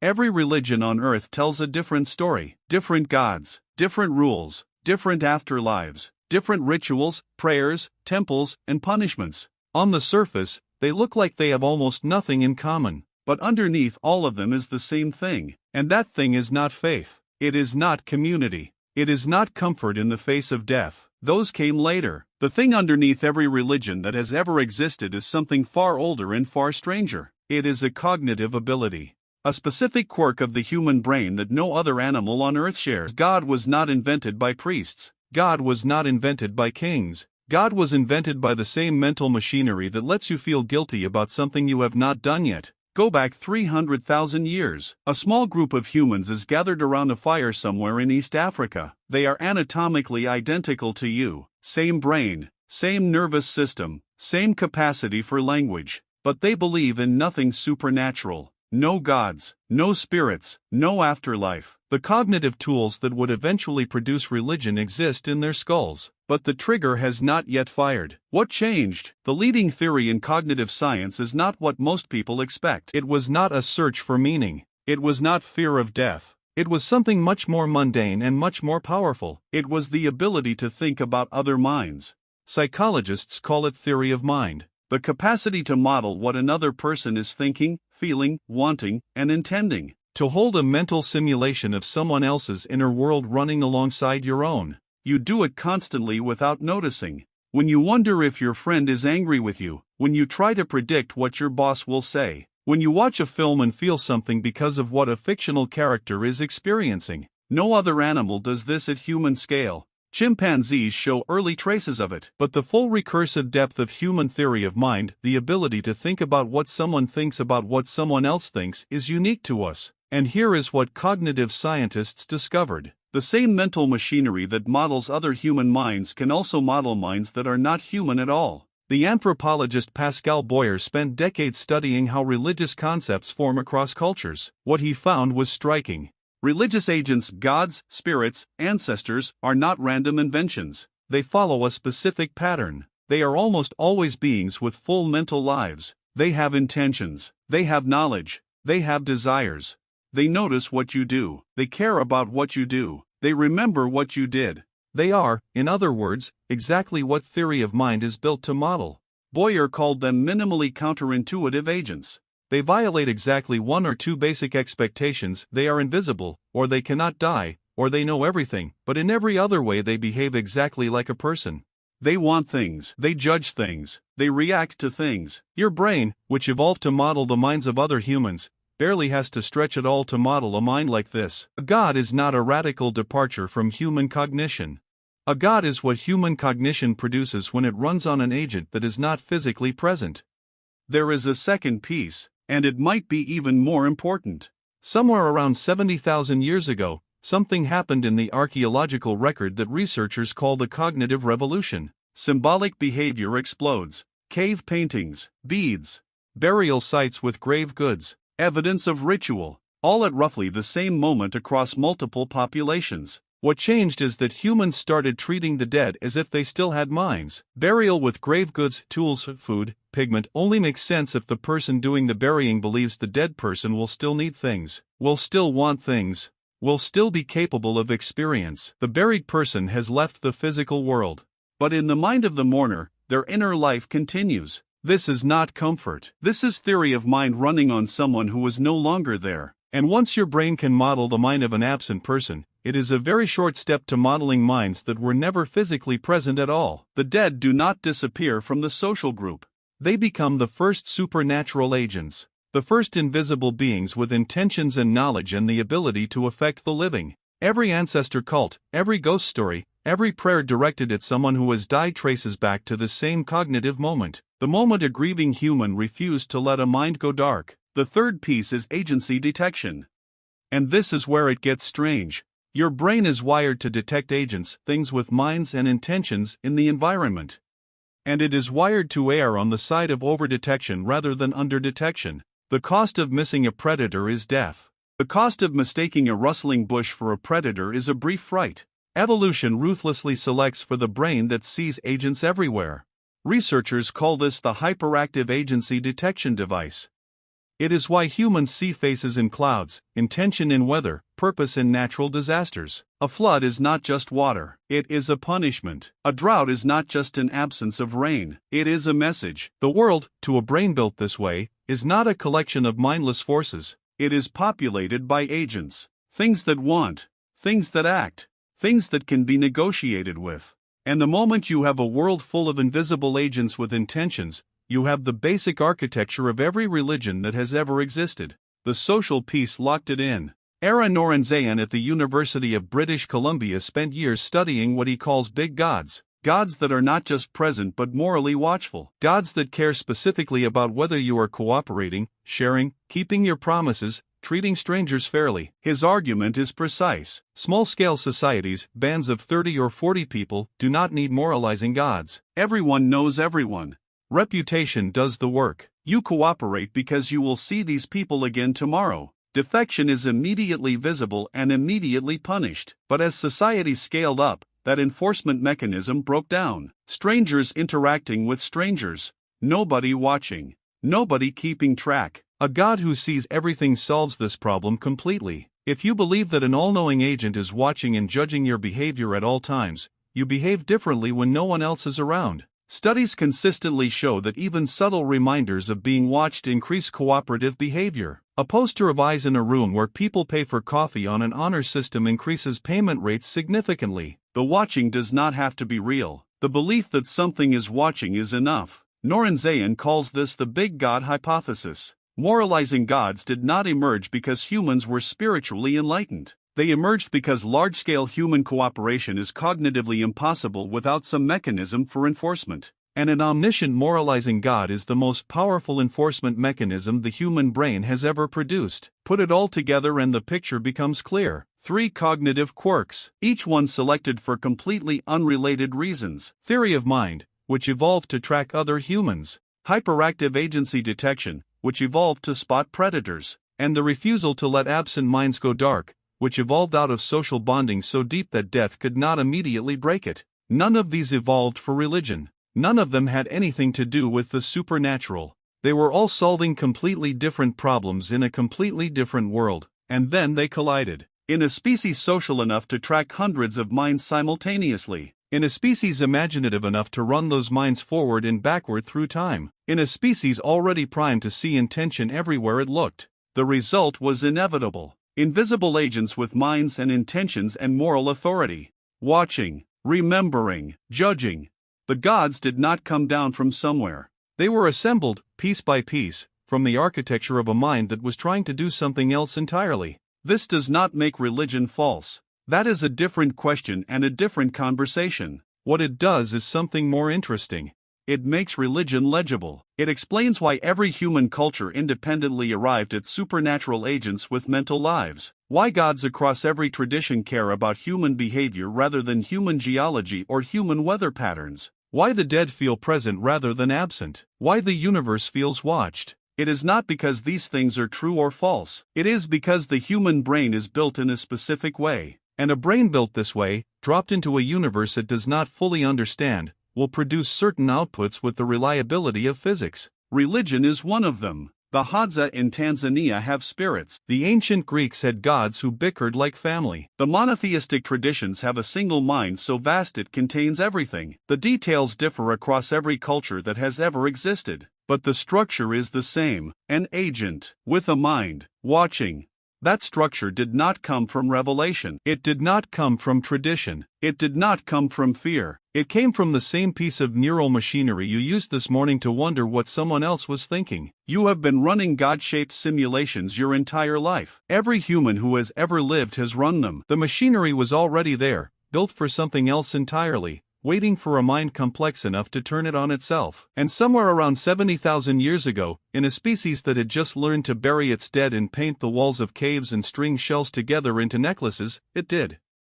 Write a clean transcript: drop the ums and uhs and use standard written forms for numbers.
Every religion on earth tells a different story, different gods, different rules, different afterlives, different rituals, prayers, temples, and punishments. On the surface, they look like they have almost nothing in common, but underneath all of them is the same thing, and that thing is not faith. It is not community. It is not comfort in the face of death. Those came later. The thing underneath every religion that has ever existed is something far older and far stranger. It is a cognitive ability, a specific quirk of the human brain that no other animal on earth shares. God was not invented by priests. God was not invented by kings. God was invented by the same mental machinery that lets you feel guilty about something you have not done yet. Go back 300,000 years. A small group of humans is gathered around a fire somewhere in East Africa. They are anatomically identical to you. Same brain, same nervous system, same capacity for language. But they believe in nothing supernatural. No gods, no spirits, no afterlife. The cognitive tools that would eventually produce religion exist in their skulls, but the trigger has not yet fired. What changed? The leading theory in cognitive science is not what most people expect. It was not a search for meaning. It was not fear of death. It was something much more mundane and much more powerful. It was the ability to think about other minds. Psychologists call it theory of mind. The capacity to model what another person is thinking, feeling, wanting, and intending. To hold a mental simulation of someone else's inner world running alongside your own. You do it constantly without noticing. When you wonder if your friend is angry with you, when you try to predict what your boss will say, when you watch a film and feel something because of what a fictional character is experiencing. No other animal does this at human scale. Chimpanzees show early traces of it, but the full recursive depth of human theory of mind, the ability to think about what someone thinks about what someone else thinks, is unique to us. And here is what cognitive scientists discovered. The same mental machinery that models other human minds can also model minds that are not human at all. The anthropologist Pascal Boyer spent decades studying how religious concepts form across cultures. What he found was striking. Religious agents, gods, spirits, ancestors, are not random inventions. They follow a specific pattern. They are almost always beings with full mental lives. They have intentions. They have knowledge. They have desires. They notice what you do. They care about what you do. They remember what you did. They are, in other words, exactly what theory of mind is built to model. Boyer called them minimally counterintuitive agents. They violate exactly one or two basic expectations. They are invisible, or they cannot die, or they know everything, but in every other way they behave exactly like a person. They want things. They judge things. They react to things. Your brain, which evolved to model the minds of other humans, barely has to stretch at all to model a mind like this. A god is not a radical departure from human cognition. A god is what human cognition produces when it runs on an agent that is not physically present. There is a second piece, and it might be even more important. Somewhere around 70,000 years ago, something happened in the archaeological record that researchers call the cognitive revolution. Symbolic behavior explodes. Cave paintings, beads, burial sites with grave goods, evidence of ritual, all at roughly the same moment across multiple populations. What changed is that humans started treating the dead as if they still had minds. Burial with grave goods, tools, food, pigment only makes sense if the person doing the burying believes the dead person will still need things, will still want things, will still be capable of experience. The buried person has left the physical world. But in the mind of the mourner, their inner life continues. This is not comfort. This is theory of mind running on someone who is no longer there. And once your brain can model the mind of an absent person, it is a very short step to modeling minds that were never physically present at all. The dead do not disappear from the social group. They become the first supernatural agents, the first invisible beings with intentions and knowledge and the ability to affect the living. Every ancestor cult, every ghost story, every prayer directed at someone who has died traces back to the same cognitive moment, the moment a grieving human refused to let a mind go dark. The third piece is agency detection. And this is where it gets strange. Your brain is wired to detect agents, things with minds and intentions, in the environment. And it is wired to err on the side of overdetection rather than underdetection. The cost of missing a predator is death. The cost of mistaking a rustling bush for a predator is a brief fright. Evolution ruthlessly selects for the brain that sees agents everywhere. Researchers call this the hyperactive agency detection device. It is why humans see faces in clouds, intention in weather, purpose in natural disasters. A flood is not just water, it is a punishment. A drought is not just an absence of rain, it is a message. The world, to a brain built this way, is not a collection of mindless forces. It is populated by agents. Things that want, things that act, things that can be negotiated with. And the moment you have a world full of invisible agents with intentions, you have the basic architecture of every religion that has ever existed. The social peace locked it in. Ara Norenzayan at the University of British Columbia spent years studying what he calls big gods. Gods that are not just present but morally watchful. Gods that care specifically about whether you are cooperating, sharing, keeping your promises, treating strangers fairly. His argument is precise. Small-scale societies, bands of 30 or 40 people, do not need moralizing gods. Everyone knows everyone. Reputation does the work. You cooperate because you will see these people again tomorrow. Defection is immediately visible and immediately punished. But as society scaled up, that enforcement mechanism broke down. Strangers interacting with strangers. Nobody watching. Nobody keeping track. A God who sees everything solves this problem completely. If you believe that an all-knowing agent is watching and judging your behavior at all times, you behave differently when no one else is around. Studies consistently show that even subtle reminders of being watched increase cooperative behavior. A poster of eyes in a room where people pay for coffee on an honor system increases payment rates significantly. The watching does not have to be real. The belief that something is watching is enough. Norenzayan calls this the big God hypothesis. Moralizing gods did not emerge because humans were spiritually enlightened. They emerged because large-scale human cooperation is cognitively impossible without some mechanism for enforcement. And an omniscient moralizing God is the most powerful enforcement mechanism the human brain has ever produced. Put it all together and the picture becomes clear. 3 cognitive quirks, each one selected for completely unrelated reasons. Theory of mind, which evolved to track other humans. Hyperactive agency detection, which evolved to spot predators. And the refusal to let absent minds go dark, which evolved out of social bonding so deep that death could not immediately break it. None of these evolved for religion. None of them had anything to do with the supernatural. They were all solving completely different problems in a completely different world, and then they collided. In a species social enough to track hundreds of minds simultaneously. In a species imaginative enough to run those minds forward and backward through time. In a species already primed to see intention everywhere it looked. The result was inevitable. Invisible agents with minds and intentions and moral authority. Watching, remembering, judging. The gods did not come down from somewhere. They were assembled, piece by piece, from the architecture of a mind that was trying to do something else entirely. This does not make religion false. That is a different question and a different conversation. What it does is something more interesting. It makes religion legible. It explains why every human culture independently arrived at supernatural agents with mental lives. Why gods across every tradition care about human behavior rather than human geology or human weather patterns. Why the dead feel present rather than absent. Why the universe feels watched. It is not because these things are true or false. It is because the human brain is built in a specific way. And a brain built this way, dropped into a universe it does not fully understand, will produce certain outputs with the reliability of physics. Religion is one of them. The Hadza in Tanzania have spirits. The ancient Greeks had gods who bickered like family. The monotheistic traditions have a single mind so vast it contains everything. The details differ across every culture that has ever existed. But the structure is the same, an agent, with a mind, watching. That structure did not come from revelation. It did not come from tradition. It did not come from fear. It came from the same piece of neural machinery you used this morning to wonder what someone else was thinking. You have been running God-shaped simulations your entire life. Every human who has ever lived has run them. The machinery was already there, built for something else entirely, waiting for a mind complex enough to turn it on itself. And somewhere around 70,000 years ago, in a species that had just learned to bury its dead and paint the walls of caves and string shells together into necklaces, it did.